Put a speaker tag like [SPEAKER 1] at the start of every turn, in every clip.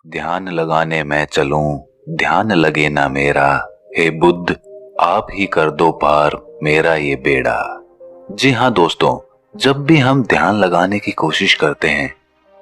[SPEAKER 1] ध्यान लगाने मैं चलूं, ध्यान लगे ना मेरा। हे बुद्ध, आप ही कर दो पार मेरा ये बेड़ा। जी हाँ दोस्तों, जब भी हम ध्यान लगाने की कोशिश करते हैं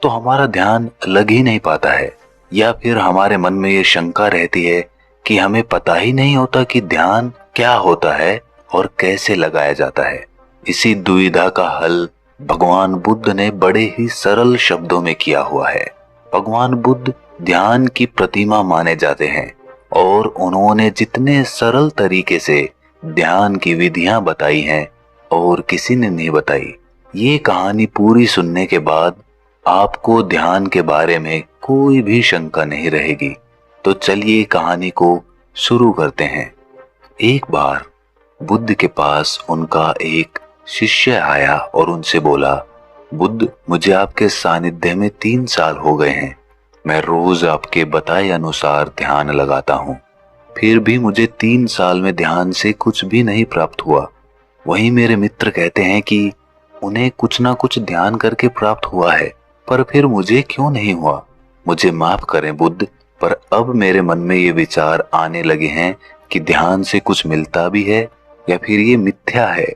[SPEAKER 1] तो हमारा ध्यान लग ही नहीं पाता है, या फिर हमारे मन में ये शंका रहती है कि हमें पता ही नहीं होता कि ध्यान क्या होता है और कैसे लगाया जाता है। इसी दुविधा का हल भगवान बुद्ध ने बड़े ही सरल शब्दों में किया हुआ है। भगवान बुद्ध ध्यान की प्रतिमा माने जाते हैं और उन्होंने जितने सरल तरीके से ध्यान की विधियां बताई हैं और किसी ने नहीं बताई। ये कहानी पूरी सुनने के बाद आपको ध्यान के बारे में कोई भी शंका नहीं रहेगी। तो चलिए कहानी को शुरू करते हैं। एक बार बुद्ध के पास उनका एक शिष्य आया और उनसे बोला, बुद्ध, मुझे आपके सानिध्य में 3 साल हो गए हैं। मैं रोज आपके बताए अनुसार ध्यान लगाता हूँ, फिर भी मुझे 3 साल में ध्यान से कुछ भी नहीं प्राप्त हुआ। वहीं मेरे मित्र कहते हैं कि उन्हें कुछ ना कुछ ध्यान करके प्राप्त हुआ है, पर फिर मुझे क्यों नहीं हुआ। मुझे माफ करें बुद्ध, पर अब मेरे मन में ये विचार आने लगे हैं कि ध्यान से कुछ मिलता भी है या फिर ये मिथ्या है,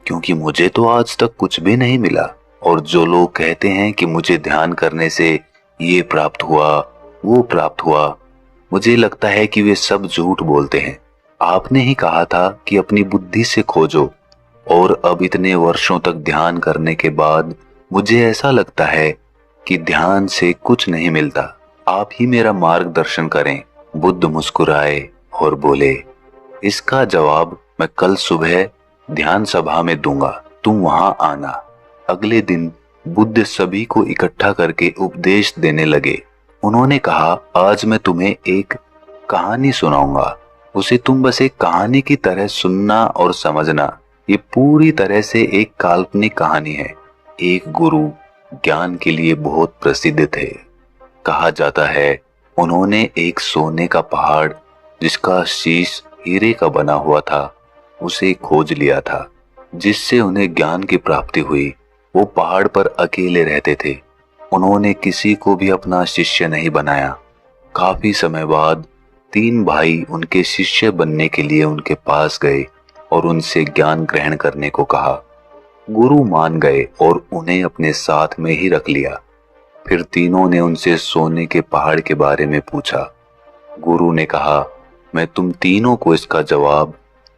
[SPEAKER 1] क्योंकि मुझे तो आज तक कुछ भी नहीं मिला। और जो लोग कहते हैं कि मुझे ध्यान करने से ये प्राप्त हुआ, वो प्राप्त हुआ, मुझे लगता है कि वे सब झूठ बोलते हैं। आपने ही कहा था कि अपनी बुद्धि से खोजो, और अब इतने वर्षों तक ध्यान करने के बाद मुझे ऐसा लगता है कि ध्यान से कुछ नहीं मिलता। आप ही मेरा मार्गदर्शन करें। बुद्ध मुस्कुराए और बोले, इसका जवाब मैं कल सुबह ध्यान सभा में दूंगा, तुम वहां आना। अगले दिन बुद्ध सभी को इकट्ठा करके उपदेश देने लगे। उन्होंने कहा, आज मैं तुम्हें एक कहानी सुनाऊंगा। उसे तुम बस एक कहानी की तरह सुनना और समझना। ये पूरी तरह से एक काल्पनिक कहानी है। एक गुरु ज्ञान के लिए बहुत प्रसिद्ध थे। कहा जाता है उन्होंने एक सोने का पहाड़ जिसका शीश हीरे का बना हुआ था, उसे खोज लिया था, जिससे उन्हें ज्ञान की प्राप्ति हुई। वो पहाड़ पर अकेले रहते थे। उन्होंने किसी को भी अपना शिष्य नहीं बनाया। काफी समय बाद 3 भाई उनके शिष्य बनने के लिए उनके पास गए और उनसे ज्ञान ग्रहण करने को कहा। गुरु मान गए और उन्हें अपने साथ में ही रख लिया। फिर तीनों ने उनसे सोने के पहाड़ के बारे में पूछा। गुरु ने कहा, मैं तुम तीनों को इसका जवाब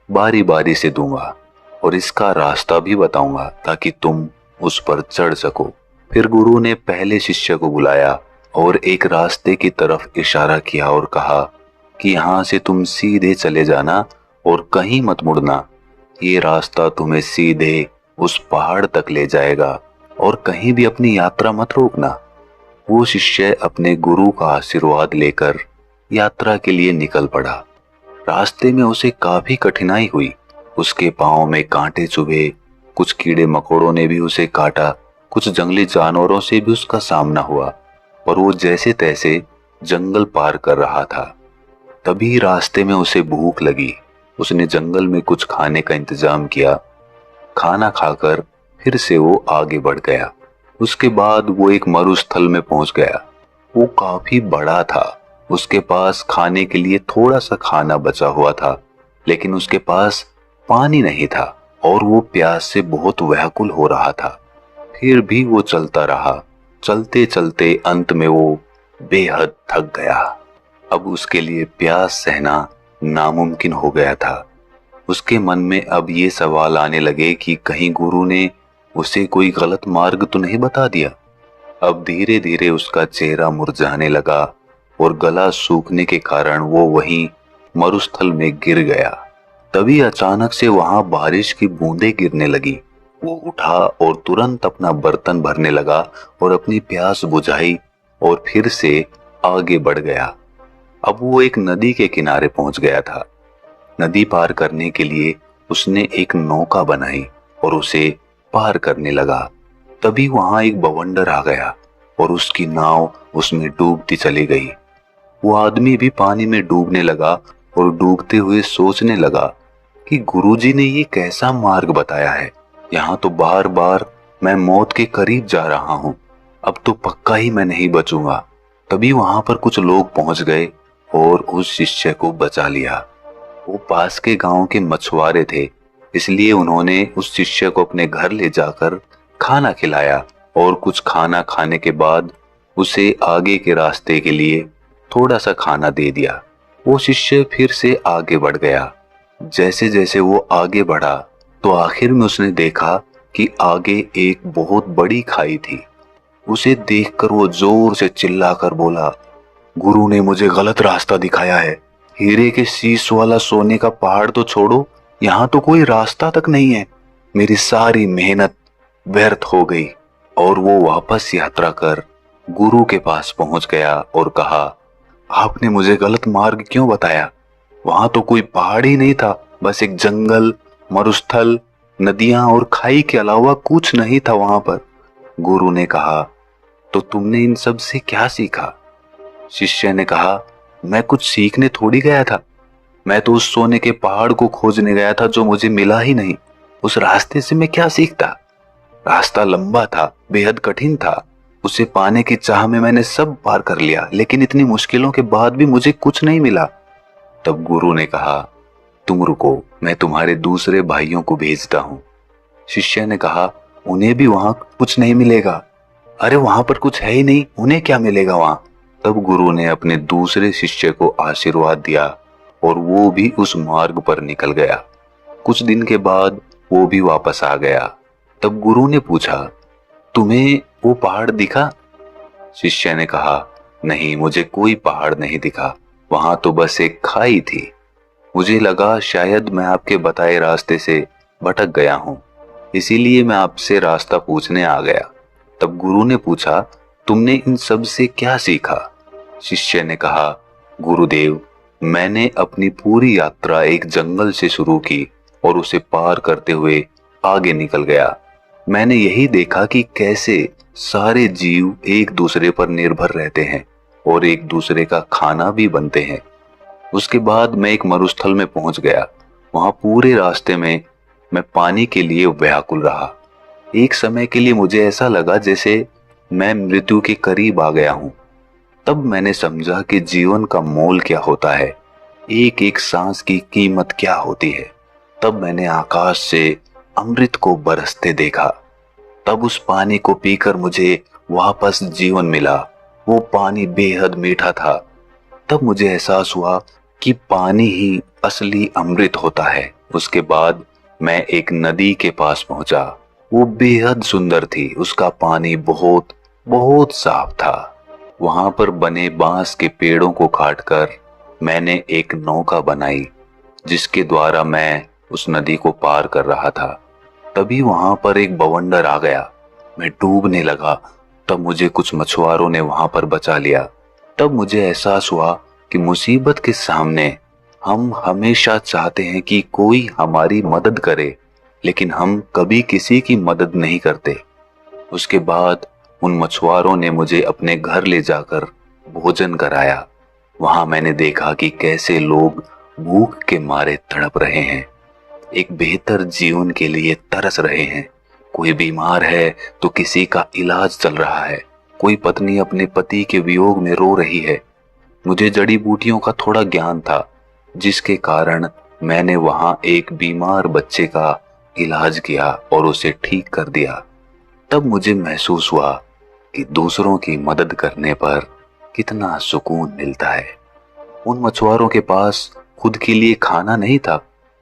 [SPEAKER 1] बारी बारी से दूंगा और इसका रास्ता भी बताऊंगा ताकि तुम उस पर चढ़ सको। फिर गुरु ने पहले शिष्य को बुलाया और एक रास्ते की तरफ इशारा किया और कहा कि यहाँ से तुम सीधे चले जाना और कहीं मत मुड़ना। ये रास्ता तुम्हें सीधे उस पहाड़ तक ले जाएगा और कहीं भी अपनी यात्रा मत रोकना। वो शिष्य अपने गुरु का आशीर्वाद लेकर यात्रा के लिए निकल पड़ा। रास्ते में उसे काफी कठिनाई हुई। उसके पांव में कांटे चुभे, कुछ कीड़े मकोड़ों ने भी उसे काटा, कुछ जंगली जानवरों से भी उसका सामना हुआ, और वो जैसे तैसे जंगल पार कर रहा था। तभी रास्ते में उसे भूख लगी। उसने जंगल में कुछ खाने का इंतजाम किया। खाना खाकर फिर से वो आगे बढ़ गया। उसके बाद वो एक मरुस्थल में पहुंच गया। वो काफी बड़ा था। उसके पास खाने के लिए थोड़ा सा खाना बचा हुआ था, लेकिन उसके पास पानी नहीं था और वो प्यास से बहुत व्याकुल हो रहा था। फिर भी वो चलता रहा। चलते चलते अंत में वो बेहद थक गया। अब उसके लिए प्यास सहना नामुमकिन हो गया था। उसके मन में अब ये सवाल आने लगे कि कहीं गुरु ने उसे कोई गलत मार्ग तो नहीं बता दिया। अब धीरे धीरे उसका चेहरा मुरझाने लगा और गला सूखने के कारण वो वहीं मरुस्थल में गिर गया। तभी अचानक से वहां बारिश की बूंदें गिरने लगी। वो उठा और तुरंत अपना बर्तन भरने लगा और अपनी प्यास बुझाई और फिर से आगे बढ़ गया। अब वो एक नदी के किनारे पहुंच गया था। नदी पार करने के लिए उसने एक नौका बनाई और उसे पार करने लगा। तभी वहां एक बवंडर आ गया और उसकी नाव उसमें डूबती चली गई। वो आदमी भी पानी में डूबने लगा और डूबते हुए सोचने लगा कि गुरुजी ने ये कैसा मार्ग बताया है। यहाँ तो बार बार मैं मौत के करीब जा रहा हूँ। अब तो पक्का ही मैं नहीं बचूंगा। तभी वहां पर कुछ लोग पहुंच गए और उस शिष्य को बचा लिया। वो पास के गांव के मछुआरे थे, इसलिए उन्होंने उस शिष्य को अपने घर ले जाकर खाना खिलाया और कुछ खाना खाने के बाद उसे आगे के रास्ते के लिए थोड़ा सा खाना दे दिया। वो शिष्य फिर से आगे बढ़ गया। जैसे जैसे वो आगे बढ़ा तो आखिर में उसने देखा कि आगे एक बहुत बड़ी खाई थी। उसे देखकर वो जोर से चिल्लाकर बोला, गुरु ने मुझे गलत रास्ता दिखाया है। हीरे के शीश वाला सोने का पहाड़ तो छोड़ो, यहाँ तो कोई रास्ता तक नहीं है। मेरी सारी मेहनत व्यर्थ हो गई। और वो वापस यात्रा कर गुरु के पास पहुंच गया और कहा, आपने मुझे गलत मार्ग क्यों बताया? वहां तो कोई पहाड़ ही नहीं था, बस एक जंगल, मरुस्थल, नदियां और खाई के अलावा कुछ नहीं था वहां पर। गुरु ने कहा, तो तुमने इन सब से क्या सीखा? शिष्य ने कहा, मैं कुछ सीखने थोड़ी गया था, मैं तो उस सोने के पहाड़ को खोजने गया था जो मुझे मिला ही नहीं। उस रास्ते से मैं क्या सीखता? रास्ता लंबा था, बेहद कठिन था। उसे पाने की चाह में मैंने सब पार कर लिया, लेकिन इतनी मुश्किलों के बाद भी मुझे कुछ नहीं मिला। तब गुरु ने कहा, तुम रुको, मैं तुम्हारे दूसरे भाइयों को भेजता हूं। शिष्य ने कहा, उन्हें भी वहां कुछ नहीं मिलेगा। अरे वहां पर कुछ है ही नहीं, उन्हें क्या मिलेगा वहां? तब गुरु ने अपने दूसरे शिष्य को आशीर्वाद दिया और वो भी उस मार्ग पर निकल गया। कुछ दिन के बाद वो भी वापस आ गया। तब गुरु ने पूछा, तुम्हें वो पहाड़ दिखा? शिष्य ने कहा, नहीं, मुझे कोई पहाड़ नहीं दिखा, वहां तो बस एक खाई थी। मुझे लगा शायद मैं आपके बताए रास्ते से भटक गया हूं, इसीलिए मैं आपसे रास्ता पूछने आ गया। तब गुरु ने पूछा, तुमने इन सब से क्या सीखा? शिष्य ने कहा, गुरुदेव, मैंने अपनी पूरी यात्रा एक जंगल से शुरू की और उसे पार करते हुए आगे निकल गया। मैंने यही देखा कि कैसे सारे जीव एक दूसरे पर निर्भर रहते हैं और एक दूसरे का खाना भी बनते हैं। उसके बाद मैं एक मरुस्थल में पहुंच गया। वहां पूरे रास्ते में मैं पानी के लिए व्याकुल रहा। एक समय के लिए मुझे ऐसा लगा जैसे मैं मृत्यु के करीब आ गया हूं। तब मैंने समझा कि जीवन का मोल क्या होता है, एक एक सांस की कीमत क्या होती है। तब मैंने आकाश से अमृत को बरसते देखा। तब उस पानी को पीकर मुझे वापस जीवन मिला। वो पानी बेहद मीठा था। तब मुझे एहसास हुआ कि पानी ही असली अमृत होता है। उसके बाद मैं एक नदी के पास पहुंचा। वो बेहद सुंदर थी। उसका पानी बहुत बहुत साफ था। वहां पर बने बांस के पेड़ों को काटकर मैंने एक नौका बनाई, जिसके द्वारा मैं उस नदी को पार कर रहा था। तभी वहां पर एक बवंडर आ गया। मैं डूबने लगा। तब मुझे कुछ मछुआरों ने वहां पर बचा लिया। तब मुझे एहसास हुआ कि मुसीबत के सामने हम हमेशा चाहते हैं कि कोई हमारी मदद करे, लेकिन हम कभी किसी की मदद नहीं करते। उसके बाद उन मछुआरों ने मुझे अपने घर ले जाकर भोजन कराया। वहां मैंने देखा कि कैसे लोग भूख के मारे तड़प रहे हैं, एक बेहतर जीवन के लिए तरस रहे हैं। कोई बीमार है तो किसी का इलाज चल रहा है। कोई पत्नी अपने पति के वियोग में रो रही है। मुझे जड़ी बूटियों का थोड़ा ज्ञान था, जिसके कारण मैंने वहां एक बीमार बच्चे का इलाज किया और उसे ठीक कर दिया। तब मुझे महसूस हुआ कि दूसरों की मदद करने पर कितना सुकून मिलता है। उन मछुआरों के पास खुद के लिए खाना नहीं था,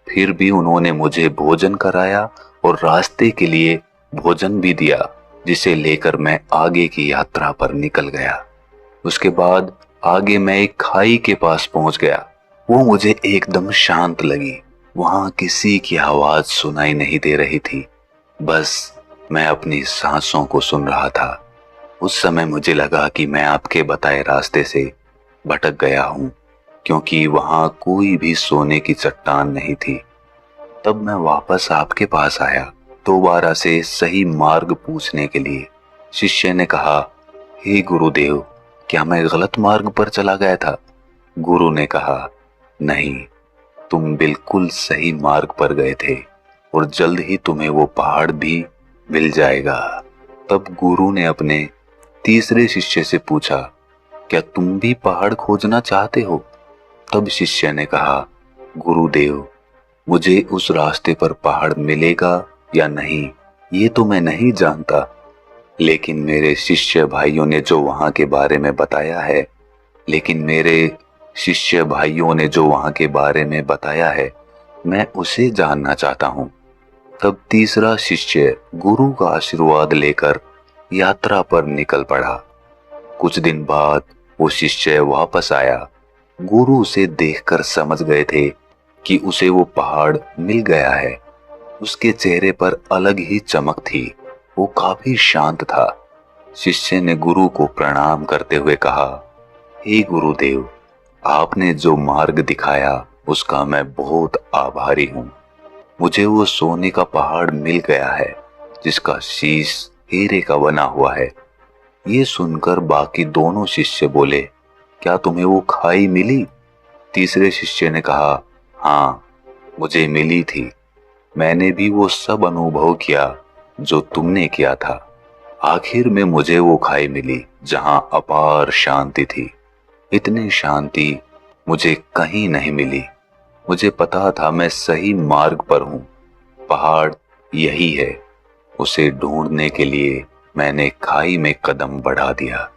[SPEAKER 1] फिर भी उन्होंने मुझे भोजन कराया और रास्ते के लिए भोजन भी दिया, जिसे लेकर मैं आगे की यात्रा पर निकल गया। उसके बाद आगे मैं एक खाई के पास पहुंच गया। वो मुझे एकदम शांत लगी। वहां किसी की आवाज सुनाई नहीं दे रही थी, बस मैं अपनी सांसों को सुन रहा था। उस समय मुझे लगा कि मैं आपके बताए रास्ते से भटक गया हूं, क्योंकि वहां कोई भी सोने की चट्टान नहीं थी। तब मैं वापस आपके पास आया, दोबारा से सही मार्ग पूछने के लिए। शिष्य ने कहा, हे गुरुदेव, क्या मैं गलत मार्ग पर चला गया था? गुरु ने कहा, नहीं, तुम बिल्कुल सही मार्ग पर गए थे और जल्द ही तुम्हें वो पहाड़ भी मिल जाएगा। तब गुरु ने अपने तीसरे शिष्य से पूछा, क्या तुम भी पहाड़ खोजना चाहते हो? तब शिष्य ने कहा, गुरुदेव, मुझे उस रास्ते पर पहाड़ मिलेगा या नहीं ये तो मैं नहीं जानता, लेकिन मेरे शिष्य भाइयों ने जो वहां के बारे में बताया है मैं उसे जानना चाहता हूँ। तब तीसरा शिष्य गुरु का आशीर्वाद लेकर यात्रा पर निकल पड़ा। कुछ दिन बाद वो शिष्य वापस आया। गुरु उसे देखकर समझ गए थे कि उसे वो पहाड़ मिल गया है। उसके चेहरे पर अलग ही चमक थी, वो काफी शांत था। शिष्य ने गुरु को प्रणाम करते हुए कहा, हे गुरुदेव, आपने जो मार्ग दिखाया उसका मैं बहुत आभारी हूँ। मुझे वो सोने का पहाड़ मिल गया है जिसका शीश हीरे का बना हुआ है। ये सुनकर बाकी दोनों शिष्य बोले, क्या तुम्हें वो खाई मिली? तीसरे शिष्य ने कहा, हाँ, मुझे मिली थी। मैंने भी वो सब अनुभव किया जो तुमने किया था। आखिर में मुझे वो खाई मिली जहां अपार शांति थी। इतनी शांति मुझे कहीं नहीं मिली। मुझे पता था मैं सही मार्ग पर हूं। पहाड़ यही है। उसे ढूंढने के लिए मैंने खाई में कदम बढ़ा दिया।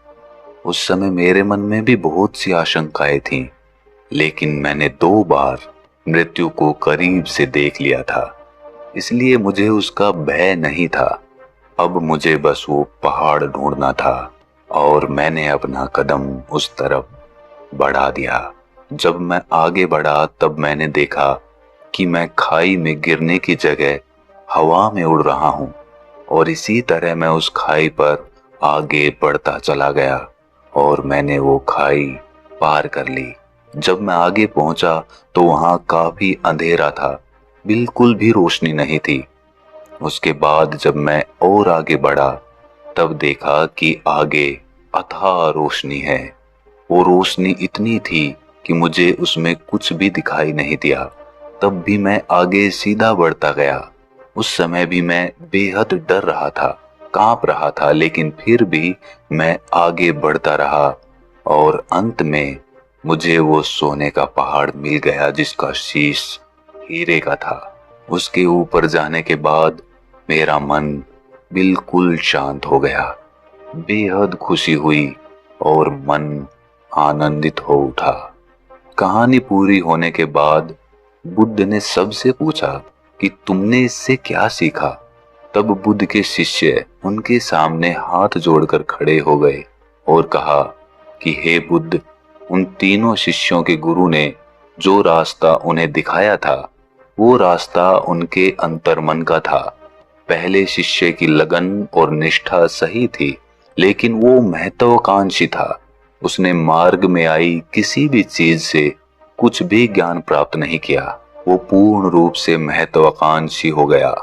[SPEAKER 1] उस समय मेरे मन में भी बहुत सी आशंकाएं थीं, लेकिन मैंने 2 बार मृत्यु को करीब से देख लिया था, इसलिए मुझे उसका भय नहीं था। अब मुझे बस वो पहाड़ ढूंढना था और मैंने अपना कदम उस तरफ बढ़ा दिया। जब मैं आगे बढ़ा तब मैंने देखा कि मैं खाई में गिरने की जगह हवा में उड़ रहा हूं और इसी तरह मैं उस खाई पर आगे बढ़ता चला गया और मैंने वो खाई पार कर ली। जब मैं आगे पहुंचा तो वहां काफी अंधेरा था, बिल्कुल भी रोशनी नहीं थी। उसके बाद जब मैं और आगे बढ़ा तब देखा कि आगे अथाह रोशनी है। वो रोशनी इतनी थी कि मुझे उसमें कुछ भी दिखाई नहीं दिया। तब भी मैं आगे सीधा बढ़ता गया। उस समय भी मैं बेहद डर रहा था, कांप रहा था, लेकिन फिर भी मैं आगे बढ़ता रहा और अंत में मुझे वो सोने का पहाड़ मिल गया जिसका शीश हीरे का था। उसके ऊपर जाने के बाद मेरा मन बिल्कुल शांत हो गया। बेहद खुशी हुई और मन आनंदित हो उठा। कहानी पूरी होने के बाद बुद्ध ने सबसे पूछा कि तुमने इससे क्या सीखा? तब बुद्ध के शिष्य उनके सामने हाथ जोड़कर खड़े हो गए और कहा कि हे बुद्ध, उन तीनों शिष्यों के गुरु ने जो रास्ता उन्हें दिखाया था वो रास्ता उनके अंतर्मन का था। पहले शिष्य की लगन और निष्ठा सही थी, लेकिन वो महत्वाकांक्षी था। उसने मार्ग में आई किसी भी चीज से कुछ भी ज्ञान प्राप्त नहीं किया। वो पूर्ण रूप से महत्वाकांक्षी हो गया।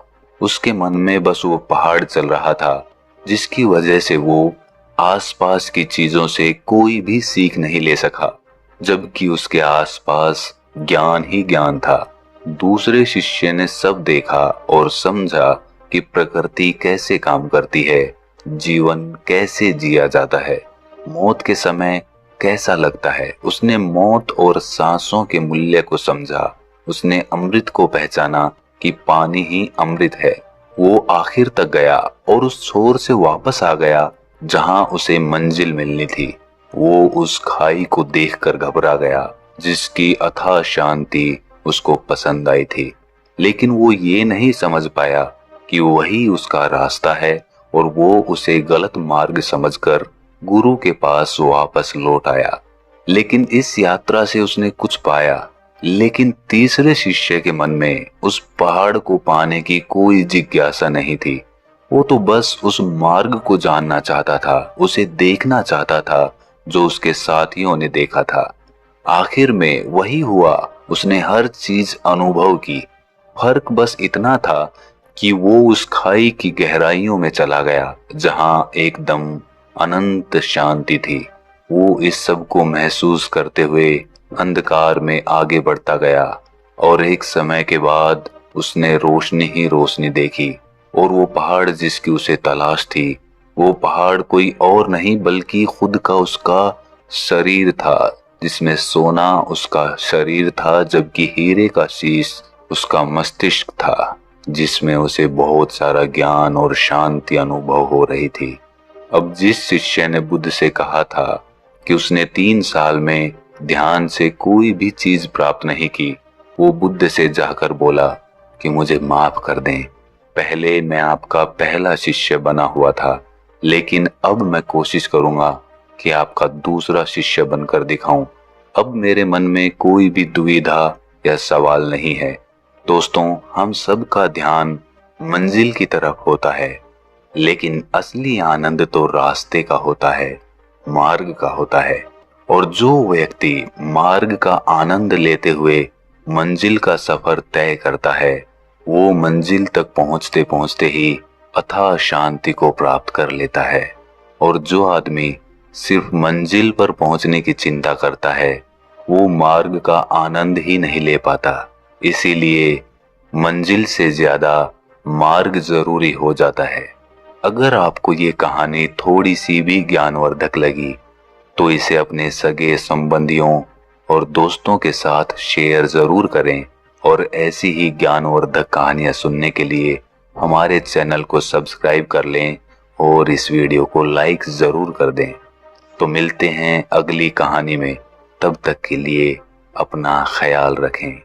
[SPEAKER 1] उसके मन में बस वो पहाड़ चल रहा था, जिसकी वजह से वो आसपास की चीजों से कोई भी सीख नहीं ले सका, जबकि उसके आसपास ज्ञान ही ज्ञान था। दूसरे शिष्य ने सब देखा और समझा कि प्रकृति कैसे काम करती है, जीवन कैसे जिया जाता है, मौत के समय कैसा लगता है। उसने मौत और सांसों के मूल्य को समझा। उसने अमृत को पहचाना कि पानी ही अमृत है। वो आखिर तक गया और उस छोर से वापस आ गया जहां उसे मंजिल मिलनी थी। वो उस खाई को देखकर घबरा गया जिसकी अथाह शांति उसको पसंद आई थी, लेकिन वो ये नहीं समझ पाया कि वही उसका रास्ता है और वो उसे गलत मार्ग समझकर गुरु के पास वापस लौट आया। लेकिन इस यात्रा से उसने कुछ पाया, लेकिन तीसरे शिष्य के मन में उस पहाड़ को पाने की कोई जिज्ञासा नहीं थी। वो तो बस उस मार्ग को जानना चाहता था, उसे देखना चाहता था जो उसके साथियों ने देखा था। आखिर में वही हुआ, उसने हर चीज अनुभव की। फर्क बस इतना था कि वो उस खाई की गहराइयों में चला गया जहां एकदम अनंत शांति थी। वो इस सब को महसूस करते हुए अंधकार में आगे बढ़ता गया और एक समय के बाद उसने रोशनी ही रोशनी देखी और वो पहाड़ जिसकी उसे तलाश थी, वो पहाड़ कोई और नहीं बल्कि खुद का उसका शरीर था जिसमें सोना उसका शरीर था, जबकि हीरे का शीश उसका मस्तिष्क था, जिसमें उसे बहुत सारा ज्ञान और शांति अनुभव हो रही थी। अब जिस शिष्य ने बुद्ध से कहा था कि उसने 3 साल में ध्यान से कोई भी चीज प्राप्त नहीं की, वो बुद्ध से जाकर बोला कि मुझे माफ कर दें, पहले मैं आपका पहला शिष्य बना हुआ था, लेकिन अब मैं कोशिश करूंगा कि आपका दूसरा शिष्य बनकर दिखाऊं। अब मेरे मन में कोई भी दुविधा या सवाल नहीं है। दोस्तों, हम सब का ध्यान मंजिल की तरफ होता है, लेकिन असली आनंद तो रास्ते का होता है, मार्ग का होता है। और जो व्यक्ति मार्ग का आनंद लेते हुए मंजिल का सफर तय करता है, वो मंजिल तक पहुंचते पहुंचते ही अथाह शांति को प्राप्त कर लेता है। और जो आदमी सिर्फ मंजिल पर पहुंचने की चिंता करता है, वो मार्ग का आनंद ही नहीं ले पाता। इसीलिए मंजिल से ज्यादा मार्ग जरूरी हो जाता है। अगर आपको ये कहानी थोड़ी सी भी ज्ञानवर्धक लगी तो इसे अपने सगे संबंधियों और दोस्तों के साथ शेयर जरूर करें, और ऐसी ही ज्ञानवर्धक कहानियां सुनने के लिए हमारे चैनल को सब्सक्राइब कर लें और इस वीडियो को लाइक जरूर कर दें। तो मिलते हैं अगली कहानी में, तब तक के लिए अपना ख्याल रखें।